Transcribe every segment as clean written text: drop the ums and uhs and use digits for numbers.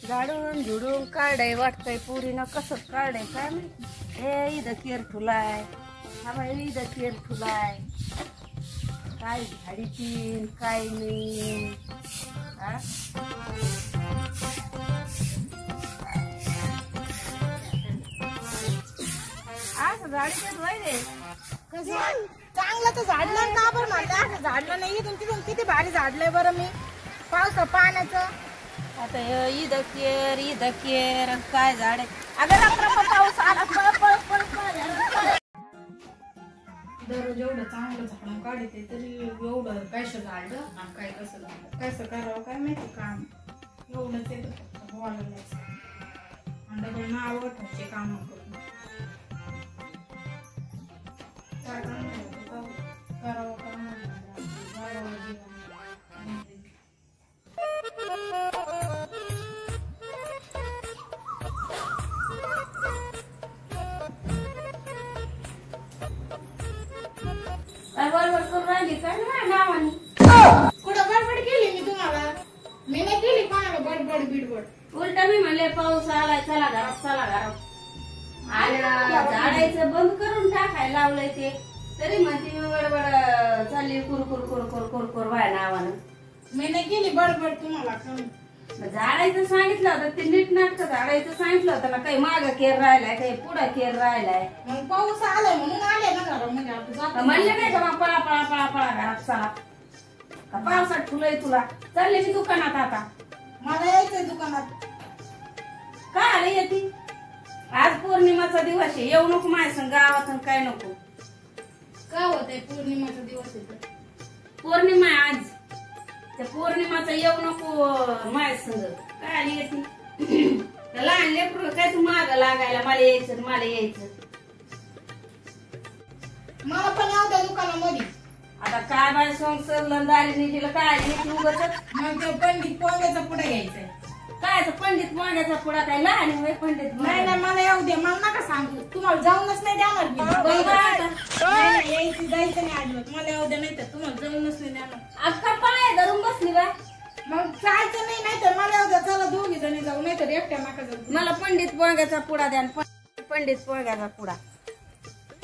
झाडून झुडून काढाय वाटतंय पुरीनं कसं काढाय काय माहिती. हे इथं केर ठुलाय हा बाई इथं केर ठुलाय काय झाडीची काय नाही हा. असं झाडीच रे कसं चांगलं तर झाडलं का बरं म्हणलं झाडलं नाही तिथून किती भारी झाडलंय बरं मी पावसा पाण्याचं. आता इथं केर काय झाड आहे अगं रात्र पाऊस आला पळ पळ पळ. दररोज एवढं चांगलं झाडून काढते तरी एवढं कशा झाडलं आणि काय कसं झालं कसं करावं काय माहिती काम एवढंच येतं फक्त बोलायला आणि डबल नाव ठेवायचे काम करून काय करावं काम बडबड करून राहिली काय नावानी कुठं बडबड केली मी तुम्हाला मी नाही केली कोणाला बडबड बिडबड उलट मी म्हणले पाऊस आलाय चला घरात आणि झाडायचं बंद करून टाकायला लावलंय ते तरी म्हणते मी बडबड चालली कुरकुर व्हाय नावानं. मी नाही केली बडबड तुम्हाला झाडायचं सांगितलं होतं ते नीट नाटक झाडायचं सांगितलं होतं ना काही माग केर राहिलाय काही पुढं केर राहिलाय मग पाऊस आलाय म्हणून आले ना घरामध्ये म्हणले नाही का मग पळा पळा पळा पळा घरात चला का पावसात फुलंय तुला चालले मी दुकानात आता मला यायचंय दुकानात काय आले येते आज पौर्णिमाचा दिवस आहे येऊ नको माझ्या संग गावातून काय नको. काय होतंय पौर्णिमाचा दिवस आहे पौर्णिमा आज त्या पौर्णिमाचा येऊ नको माझ्या संग काय आली येते लहान लेकरू काय तू माग लागायला मला यायचं मला पण यावं त्या दुकानामध्ये. आता काय बाय संसद दारी तिला काय उगत मग ते पंडित पोंग्याचा पुढे घ्यायचंय काय पंडित मांड्याचा पुढा काय लहान होय पंडित नाही ना मला येऊ दे मला नका सांगू तुम्हाला जाऊनच नाही देणार मी यायची जायचं नाही आजवर मला येऊ दे नाही तर तुम्हाला जाऊनच नाही देणार. अख्खा पाय धरून बसली बा मग जायचं नाही तर मला येऊ द्या चला दोघी जणी जाऊ नाही तर एकट्या नका जाऊ. मला पंडित पोंग्याचा पुडा द्या पंडित पोंग्याचा पुडा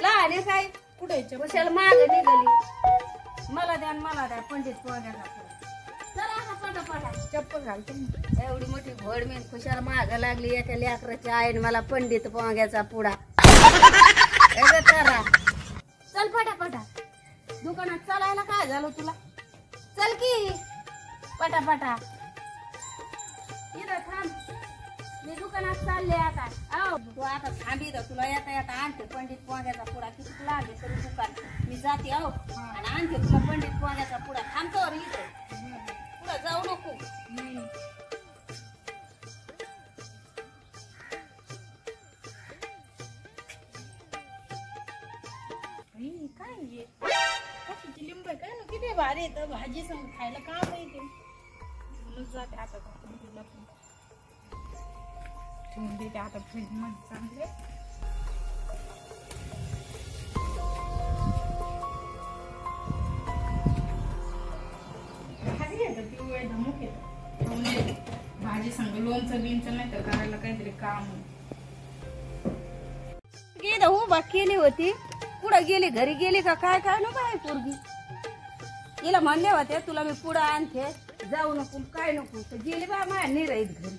लहान आहे काय कुठे कुशाला माग निघाली मला द्या पंडित पोंग्याचा पुडा. चला आता पटापटा चप्पल घालतो एवढी मोठी घोड मी खुशाला माग लागली एका लेकराच्या आईने मला पंडित पोंग्याचा पुडा करा. चल पटापटा दुकानात चालायला काय झालं तुला चल की पटापटा इथं थांब मी दुकानात चालले आता. आव तू आता थांबी तुला येता येता आणते पंडित पोंग्याचा पुडा किती लागेल तरी दुकान मी जाते आहो आणि आणते तुला पंडित पोंग्याचा पुडा थांबतो इथं पुढं जाऊ नको. काय कशाची लिंब काय ना किती भारी येतं भाजी संग खायला काम येते म्हणून जाते आता ठेवून देते आता फ्रीज मध्ये चांगले. भाजी येतं पिवळे धमक येतं भाजी संग लोणचं बिनचं नाही तर करायला काहीतरी काम गेली उभा केली होती पुढं गेली घरी गेली का काय काय नको आहे पोरगी हिला म्हणले होते तुला मी पुढं आणते जाऊ नको काय नको तर गेली बा माझ्या निराईत घरी.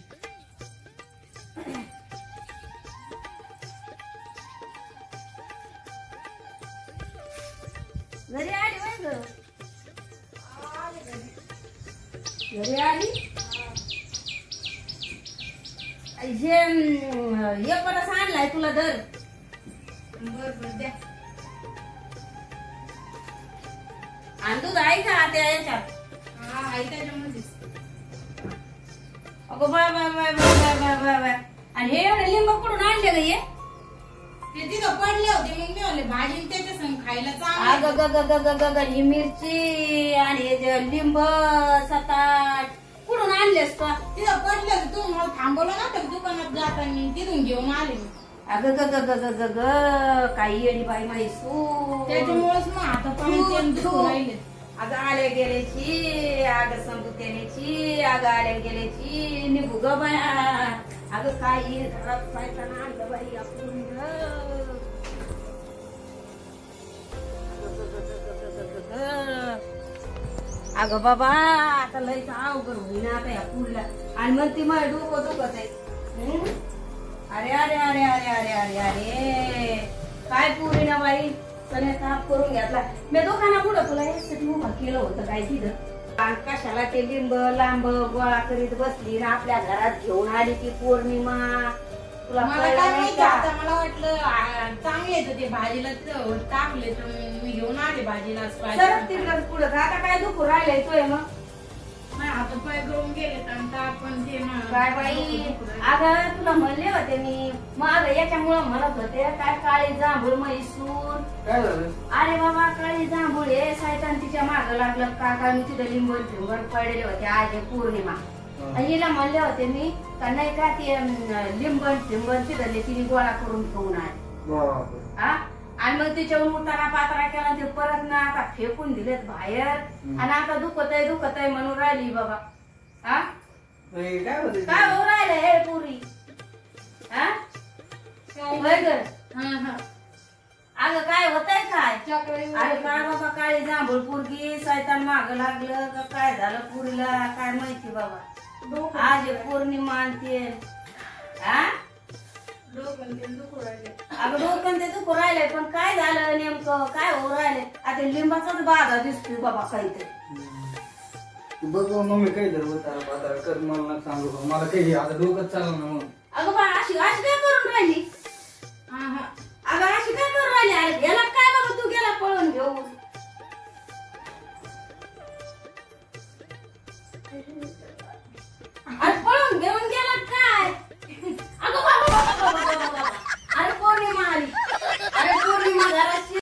घरी आली वय घरी आली एक परस आणलाय तुला दर बर द्या आणि दूध आहे का त्या याच्यात हा आहे त्याच्यामध्येच. अगो bye bye bye bye bye bye bye आणि हे एवढे लिंब कुठून आणले ग हे ते तिथं पडले होते मग मी म्हणले भाजी त्याच्या संग खायला चांगलं. अग ही मिरची आणि हे जे लिंब 7-8 कुठून आणलेस तू तिथं पडले होते तुम्ही मला थांबवलं ना तर दुकानात जाताना तिथून घेऊन आले मी. अग काही येडी बाई माई सू त्याच्यामुळेच मग आता पाणी राहिले अगं आल्या गेल्याची, अगं समजुत्याची, अगं आल्या गेल्याची निघू ग बाया. अगं काही घरात पायताना आणलं बाई आपण अगं बाबा आता लयच अवघड होईना आता या पुढला. आणि मग ती माझं डोकं दुखत आहे. अरे अरे अरे अरे अरे अरे अरे काय पुरी ना बाई सगळ्या ताप करून घेतला. मी दोघांना पुढं तुला यासाठी उभा केलं होतं काय तिथं. आणि कशाला ते लिंब लांब गोळा करीत बसली ना आपल्या घरात घेऊन आली ती पौर्णिमा. तुला मला कळलं काय नाही माहिती का? आता, मला वाटलं चांगले येतं ते भाजीला टाकले तर मी घेऊन आले भाजीला. सरक तिकडं पुढं का? आता काय दुखू राहिलंय तोय मग हात पाय गळून गेले आणि आपण ते काय बाई. अगं तुला म्हणले होते मी मग याच्यामुळं म्हणत होते काय काळी जांभूळ मैसूर. काय झालं? अरे बाबा काळी जांभूळ हे सायतान तिच्या मागं लागलं का काय मी तिथे लिंबन फिंबन पडलेले होते आज पौर्णिमा. आणि हिला म्हणले होते मी का नाही का ते लिंबन फिंबन तिथले तिने गोळा करून ठेवून आले. हा आणि मग त्याच्यावरून उतारा पातरा केला ते परत ना आता फेकून दिलेत बाहेर. आणि आता दुखत आहे म्हणून राहिली बाबा. हा काय होत? काय होऊ राहिलं हे पुरी? हा होय ग? अगं काय होतंय काय? अरे काय बाबा काळी जांभूळ पोरगी सायतान माग लागलं का काय झालं पुरीला काय माहिती बाबा. आज हे पौर्णिमा आणते. हा अगं डोकं ते दुखू राहिलंय पण काय झालं नेमकं काय होऊ राहिलंय? आता लिंबाचाच बाधा दिसतोय बाबा काहीतरी. बघ मम्मी काही जर होता कर मला सांगू मला काही आता डोकं चालू ना मग. अगं बा अशी अशी काय करून राहिली? अगं अशी काय करून राहिली? अरे याला काय बाबा तू गेला पळून घेऊन.